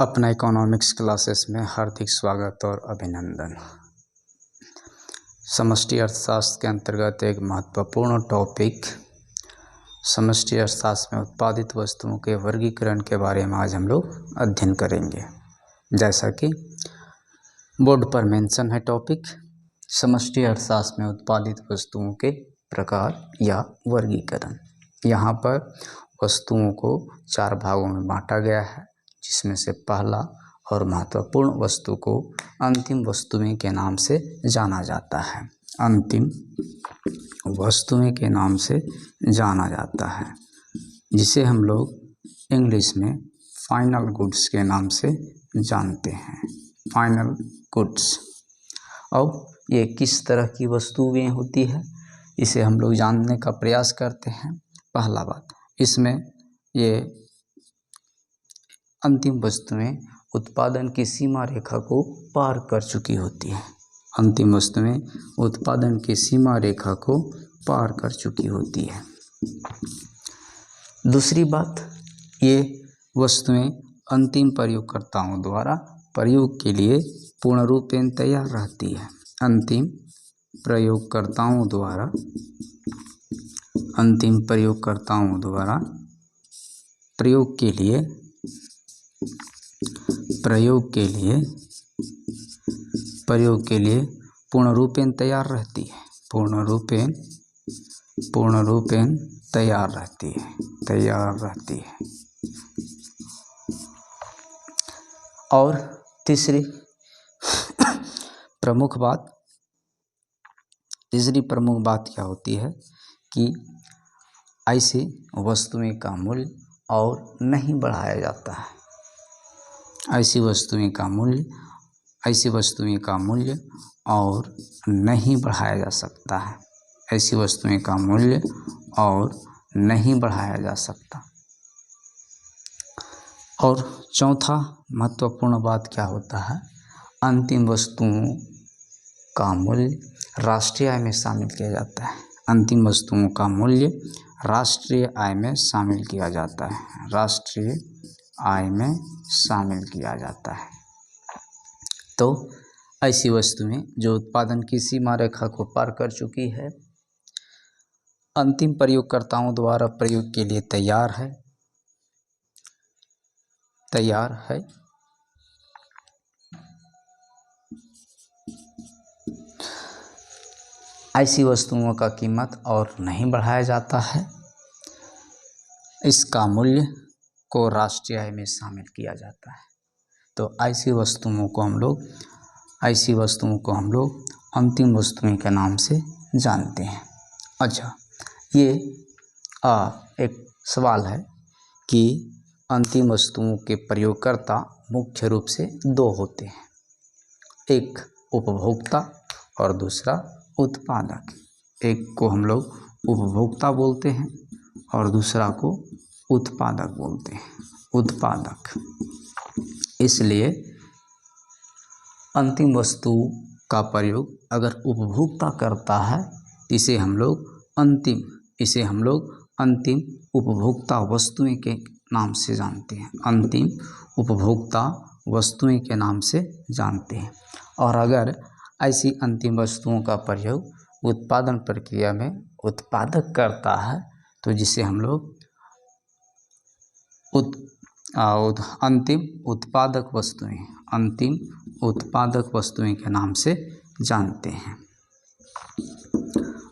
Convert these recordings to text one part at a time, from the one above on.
अपना economics classes में हार्दिक स्वागत और अभिनंदन। समष्टि अर्थशास्त्र के अंतर्गत एक महत्वपूर्ण टॉपिक समष्टि अर्थशास्त्र में उत्पादित वस्तुओं के वर्गीकरण के बारे में आज हम लोग अध्ययन करेंगे। जैसा कि बोर्ड पर मेंशन है टॉपिक, समष्टि अर्थशास्त्र में उत्पादित वस्तुओं के प्रकार या वर्गीकरण। यहाँ पर वस्तुओं को 4 भागों में बांटा गया है, जिसमें से पहला और महत्वपूर्ण वस्तु को अंतिम वस्तुएं के नाम से जाना जाता है। अंतिम वस्तुएं के नाम से जाना जाता है, जिसे हम लोग इंग्लिश में फाइनल गुड्स के नाम से जानते हैं। Final goods. अब ये किस तरह की वस्तुएं होती है, इसे हम लोग जानने का प्रयास करते हैं। पहला बात, इसमें ये अंतिम वस्तुएं उत्पादन की सीमा रेखा को पार कर चुकी होती है। अंतिम वस्तुएं उत्पादन की सीमा रेखा को पार कर चुकी होती है। दूसरी बात, ये वस्तुएं अंतिम प्रयोगकर्ताओं द्वारा प्रयोग के लिए पूर्ण रूपेण तैयार रहती है। अंतिम प्रयोगकर्ताओं द्वारा प्रयोग के लिए पूर्ण रूपेण तैयार रहती है। पूर्ण रूपेण तैयार रहती है। और तीसरी प्रमुख बात क्या होती है कि ऐसी वस्तुएं का मूल्य और नहीं बढ़ाया जाता है। ऐसी वस्तुएं का मूल्य और नहीं बढ़ाया जा सकता है। ऐसी वस्तुएं का मूल्य और नहीं बढ़ाया जा सकता। और चौथा महत्वपूर्ण बात क्या होता है, अंतिम वस्तुओं का मूल्य राष्ट्रीय आय में शामिल किया जाता है। अंतिम वस्तुओं का मूल्य राष्ट्रीय आय में शामिल किया जाता है। राष्ट्रीय आय में शामिल किया जाता है। तो ऐसी वस्तुएं जो उत्पादन की सीमा रेखा को पार कर चुकी है, अंतिम प्रयोगकर्ताओं द्वारा प्रयोग के लिए तैयार है। ऐसी वस्तुओं का कीमत और नहीं बढ़ाया जाता है। इसका मूल्य को राष्ट्रीय आय में शामिल किया जाता है। तो ऐसी वस्तुओं को हम लोग अंतिम वस्तुएं के नाम से जानते हैं। अच्छा, ये एक सवाल है कि अंतिम वस्तुओं के प्रयोगकर्ता मुख्य रूप से 2 होते हैं, एक उपभोक्ता और दूसरा उत्पादक। एक को हम लोग उपभोक्ता बोलते हैं और दूसरा को उत्पादक बोलते हैं। उत्पादक। इसलिए अंतिम वस्तु का प्रयोग अगर उपभोक्ता करता है, इसे हम लोग अंतिम उपभोक्ता वस्तुएं के नाम से जानते हैं। अंतिम उपभोक्ता वस्तुएं के नाम से जानते हैं। और अगर ऐसी अंतिम वस्तुओं का प्रयोग उत्पादन प्रक्रिया में उत्पादक करता है, तो जिसे हम लोग अंतिम उत्पादक वस्तुएं के नाम से जानते हैं।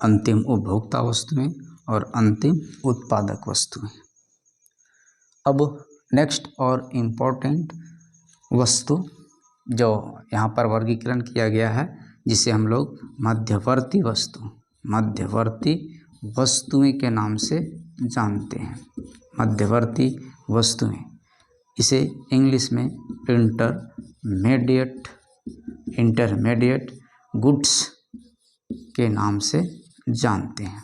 अंतिम उपभोक्ता वस्तुएं और अंतिम उत्पादक वस्तुएं। अब नेक्स्ट और इम्पोर्टेंट वस्तु जो यहाँ पर वर्गीकरण किया गया है, जिसे हम लोग मध्यवर्ती वस्तुएं के नाम से जानते हैं। मध्यवर्ती वस्तुएं, इसे इंग्लिश में इंटरमीडिएट गुड्स के नाम से जानते हैं।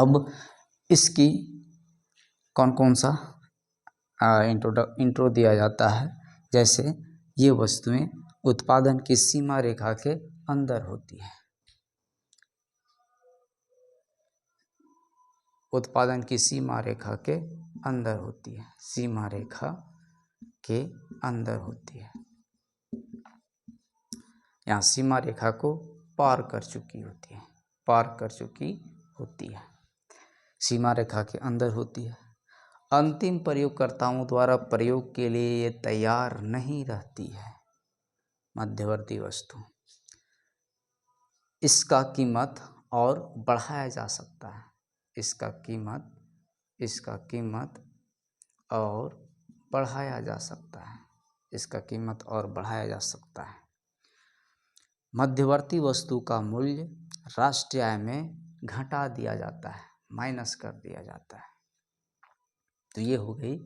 अब इसकी कौन सा इंट्रो दिया जाता है। जैसे ये वस्तुएं उत्पादन की सीमा रेखा के अंदर होती है। उत्पादन की सीमा रेखा के अंदर होती है। सीमा रेखा के अंदर होती है, यहाँ सीमा रेखा को पार कर चुकी होती है, पार कर चुकी होती है, सीमा रेखा के अंदर होती है। अंतिम प्रयोगकर्ताओं द्वारा प्रयोग के लिए ये तैयार नहीं रहती है मध्यवर्ती वस्तु। इसका कीमत और बढ़ाया जा सकता है, इसका कीमत और बढ़ाया जा सकता है, इसका कीमत और बढ़ाया जा सकता है। मध्यवर्ती वस्तु का मूल्य राष्ट्रीय आय में घटा दिया जाता है, माइनस कर दिया जाता है। तो ये हो गई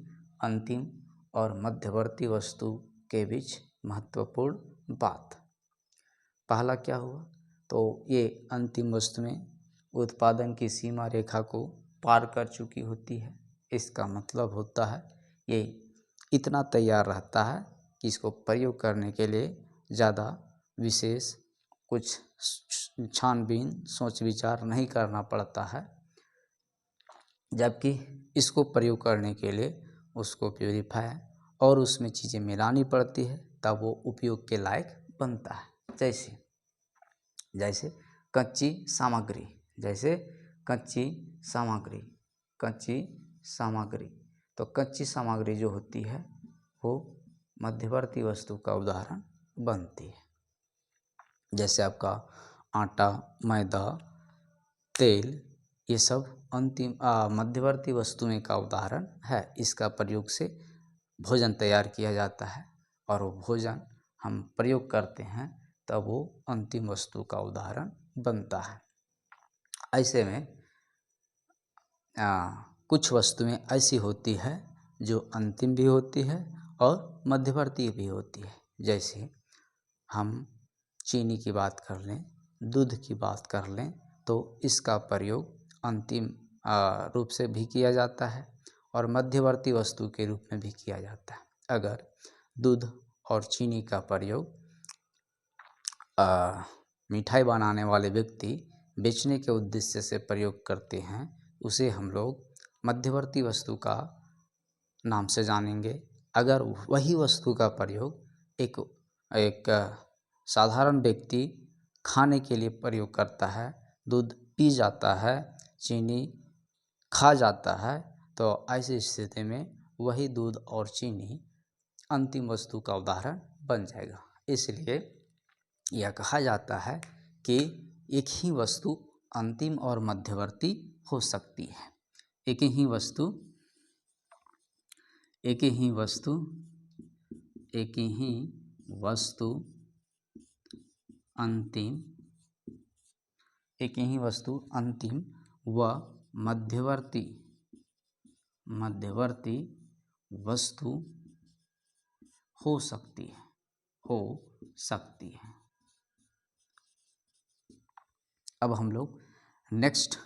अंतिम और मध्यवर्ती वस्तु के बीच महत्वपूर्ण बात। पहला क्या हुआ, तो ये अंतिम वस्तु में उत्पादन की सीमा रेखा को पार कर चुकी होती है। इसका मतलब होता है ये इतना तैयार रहता है कि इसको प्रयोग करने के लिए ज़्यादा विशेष कुछ छानबीन सोच विचार नहीं करना पड़ता है, जबकि इसको प्रयोग करने के लिए उसको प्यूरीफाई और उसमें चीज़ें मिलानी पड़ती है, तब वो उपयोग के लायक बनता है। जैसे कच्ची सामग्री, तो कच्ची सामग्री जो होती है वो मध्यवर्ती वस्तु का उदाहरण बनती है। जैसे आपका आटा, मैदा, तेल, ये सब अंतिम मध्यवर्ती वस्तुएं का उदाहरण है। इसका प्रयोग से भोजन तैयार किया जाता है और वो भोजन हम प्रयोग करते हैं तब वो अंतिम वस्तु का उदाहरण बनता है। ऐसे में कुछ वस्तुएं ऐसी होती है जो अंतिम भी होती है और मध्यवर्ती भी होती है। जैसे हम चीनी की बात कर लें, दूध की बात कर लें, तो इसका प्रयोग अंतिम रूप से भी किया जाता है और मध्यवर्ती वस्तु के रूप में भी किया जाता है। अगर दूध और चीनी का प्रयोग मिठाई बनाने वाले व्यक्ति बेचने के उद्देश्य से प्रयोग करते हैं, उसे हम लोग मध्यवर्ती वस्तु का नाम से जानेंगे। अगर वही वस्तु का प्रयोग एक साधारण व्यक्ति खाने के लिए प्रयोग करता है, दूध पी जाता है, चीनी खा जाता है, तो ऐसी स्थिति में वही दूध और चीनी अंतिम वस्तु का उदाहरण बन जाएगा। इसलिए यह कहा जाता है कि एक ही वस्तु अंतिम और मध्यवर्ती हो सकती है। एक ही वस्तु अंतिम व मध्यवर्ती वस्तु हो सकती है। अब हम लोग नेक्स्ट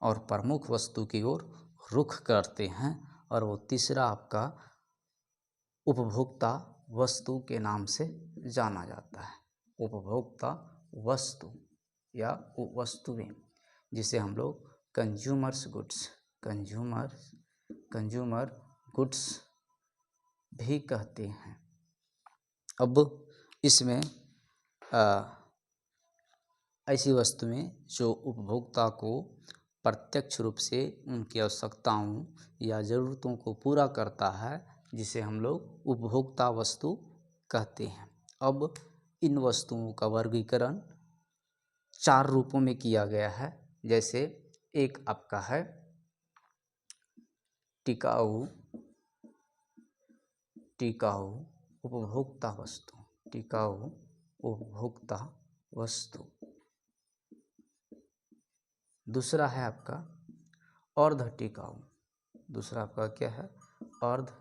और प्रमुख वस्तु की ओर रुख करते हैं और वो तीसरा आपका उपभोक्ता वस्तु के नाम से जाना जाता है। उपभोक्ता वस्तु या वस्तुएं, जिसे हम लोग कंज्यूमर गुड्स भी कहते हैं। अब इसमें ऐसी वस्तुएं जो उपभोक्ता को प्रत्यक्ष रूप से उनकी आवश्यकताओं या ज़रूरतों को पूरा करता है, जिसे हम लोग उपभोक्ता वस्तु कहते हैं। अब इन वस्तुओं का वर्गीकरण 4 रूपों में किया गया है। जैसे एक आपका है टिकाऊ उपभोक्ता वस्तु। दूसरा है आपका अर्ध टिकाऊ, क्या है? अर्ध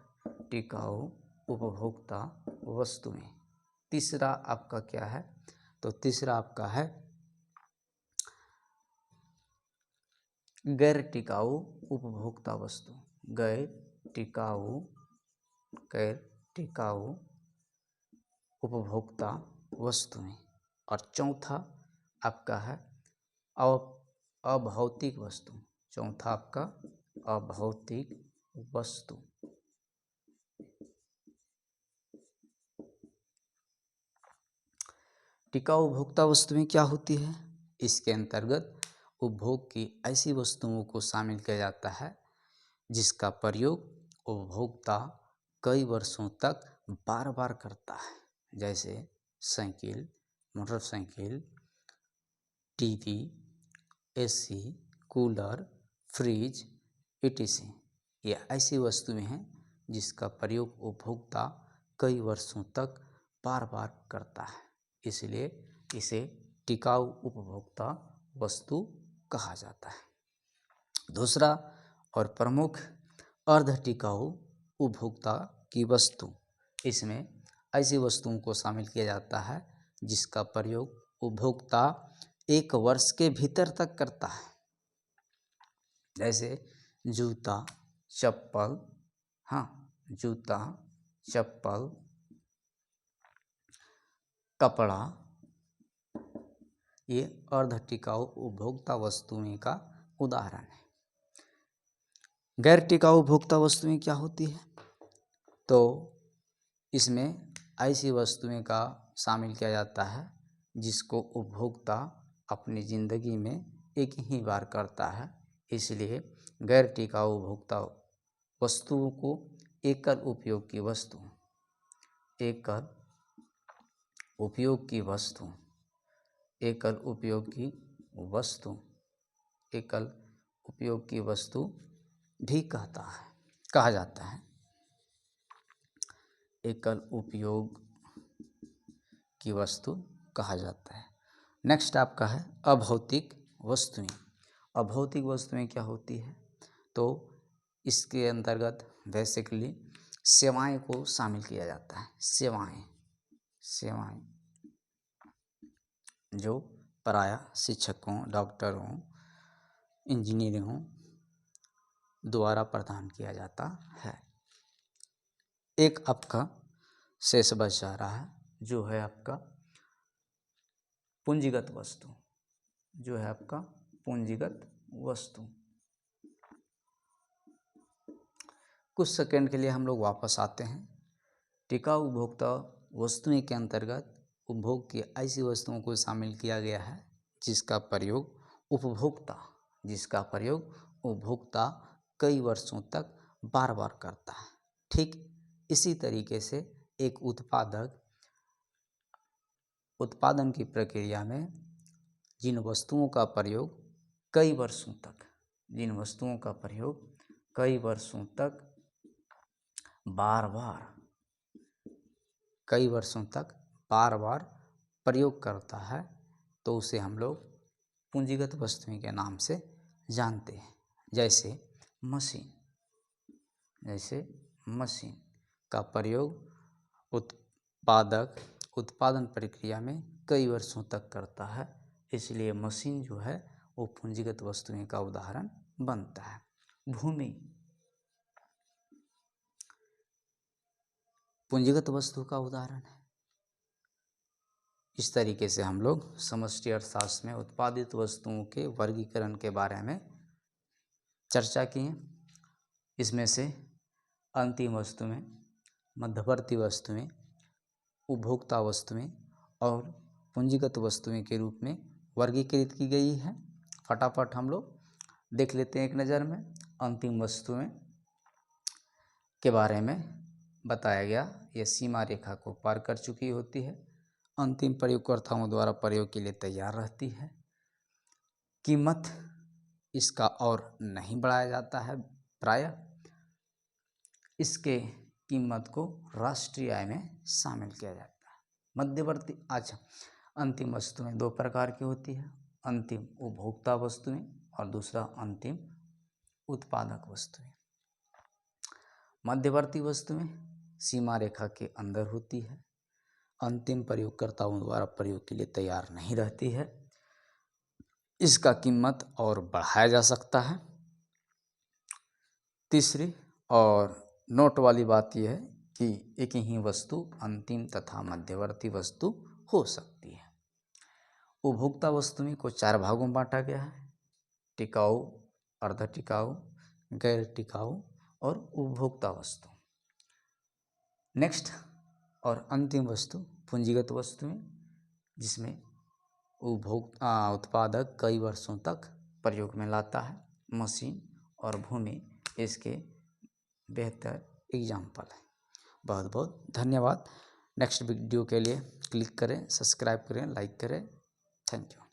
टिकाऊ उपभोक्ता वस्तुएं। तीसरा आपका क्या है? तो तीसरा आपका है गैर टिकाऊ उपभोक्ता वस्तु, गैर टिकाऊ उपभोक्ता वस्तुएं। और चौथा आपका है अभौतिक वस्तु। चौथा आपका अभौतिक वस्तु। टिकाऊ उपभोक्ता वस्तुएं क्या होती है? इसके अंतर्गत उपभोग की ऐसी वस्तुओं को शामिल किया जाता है जिसका प्रयोग उपभोक्ता कई वर्षों तक बार बार करता है, जैसे cycle, motorcycle, TV, AC, cooler, fridge, etc। ये ऐसी वस्तुएं हैं जिसका प्रयोग उपभोक्ता कई वर्षों तक बार बार करता है, इसलिए इसे टिकाऊ उपभोक्ता वस्तु कहा जाता है। दूसरा और प्रमुख अर्ध टिकाऊ उपभोक्ता की वस्तु, इसमें ऐसी वस्तुओं को शामिल किया जाता है जिसका प्रयोग उपभोक्ता 1 वर्ष के भीतर तक करता है, जैसे जूता, चप्पल, जूता, चप्पल, कपड़ा, ये अर्ध टिकाऊ उपभोक्ता वस्तुएं का उदाहरण है। गैर टिकाऊ उपभोक्ता वस्तुएं क्या होती है? तो इसमें ऐसी वस्तुएं का शामिल किया जाता है जिसको उपभोक्ता अपनी ज़िंदगी में एक ही बार करता है, इसलिए गैर टिकाऊ उपभोक्ता वस्तुओं को एकल उपयोग की वस्तु, एकल उपयोग की वस्तु, एकल उपयोग की वस्तु, एकल उपयोग की वस्तु भी कहा जाता है। एकल उपयोग की वस्तु कहा जाता है। नेक्स्ट आपका है अभौतिक वस्तुएं। अभौतिक वस्तुएं क्या होती है? तो इसके अंतर्गत बेसिकली सेवाएं को शामिल किया जाता है। सेवाएं जो प्रायः शिक्षकों, डॉक्टरों, इंजीनियरों द्वारा प्रदान किया जाता है। एक आपका शेष बच जा रहा है जो है आपका पूंजीगत वस्तु, जो है आपका पूंजीगत वस्तु। कुछ सेकंड के लिए हम लोग वापस आते हैं। टिकाऊ उपभोक्ता वस्तुएं के अंतर्गत उपभोग की ऐसी वस्तुओं को शामिल किया गया है जिसका प्रयोग उपभोक्ता कई वर्षों तक बार बार करता है। ठीक इसी तरीके से एक उत्पादन की प्रक्रिया में जिन वस्तुओं का प्रयोग कई वर्षों तक बार बार प्रयोग करता है, तो उसे हम लोग पूंजीगत वस्तुएं के नाम से जानते हैं। जैसे मशीन का प्रयोग उत्पादन प्रक्रिया में कई वर्षों तक करता है, इसलिए मशीन जो है वो पूंजीगत वस्तुएं का उदाहरण बनता है। भूमि पूंजीगत वस्तु का उदाहरण है। इस तरीके से हम लोग समष्टि अर्थशास्त्र में उत्पादित वस्तुओं के वर्गीकरण के बारे में चर्चा किए। इसमें से अंतिम वस्तुएं, मध्यवर्ती वस्तुएं, उपभोक्ता वस्तुएं और पूंजीगत वस्तुएं के रूप में वर्गीकृत की गई है। फटाफट हम लोग देख लेते हैं एक नज़र में। अंतिम वस्तुएं के बारे में बताया गया, यह सीमा रेखा को पार कर चुकी होती है, अंतिम प्रयोगकर्ताओं द्वारा प्रयोग के लिए तैयार रहती है। कीमत इसका और नहीं बढ़ाया जाता है, प्रायः इसके कीमत को राष्ट्रीय आय में शामिल किया जाता है। मध्यवर्ती अंतिम वस्तुएं 2 प्रकार की होती है, अंतिम उपभोक्ता वस्तुएं और दूसरा अंतिम उत्पादक वस्तुएं। मध्यवर्ती वस्तुएं सीमा रेखा के अंदर होती है, अंतिम प्रयोगकर्ताओं द्वारा प्रयोग के लिए तैयार नहीं रहती है, इसका कीमत और बढ़ाया जा सकता है। तीसरी और नोट वाली बात यह है कि एक ही वस्तु अंतिम तथा मध्यवर्ती वस्तु हो सकती है। उपभोक्ता वस्तुएं को 4 भागों में बांटा गया है: टिकाऊ, अर्ध टिकाऊ, गैर टिकाऊ और उपभोक्ता वस्तु। नेक्स्ट और अंतिम वस्तु पूंजीगत वस्तुएं। जिसमें उत्पादक कई वर्षों तक प्रयोग में लाता है। मशीन और भूमि इसके बेहतर एग्जाम्पल है। बहुत बहुत धन्यवाद। नेक्स्ट वीडियो के लिए क्लिक करें, सब्सक्राइब करें, लाइक करें। Thank you.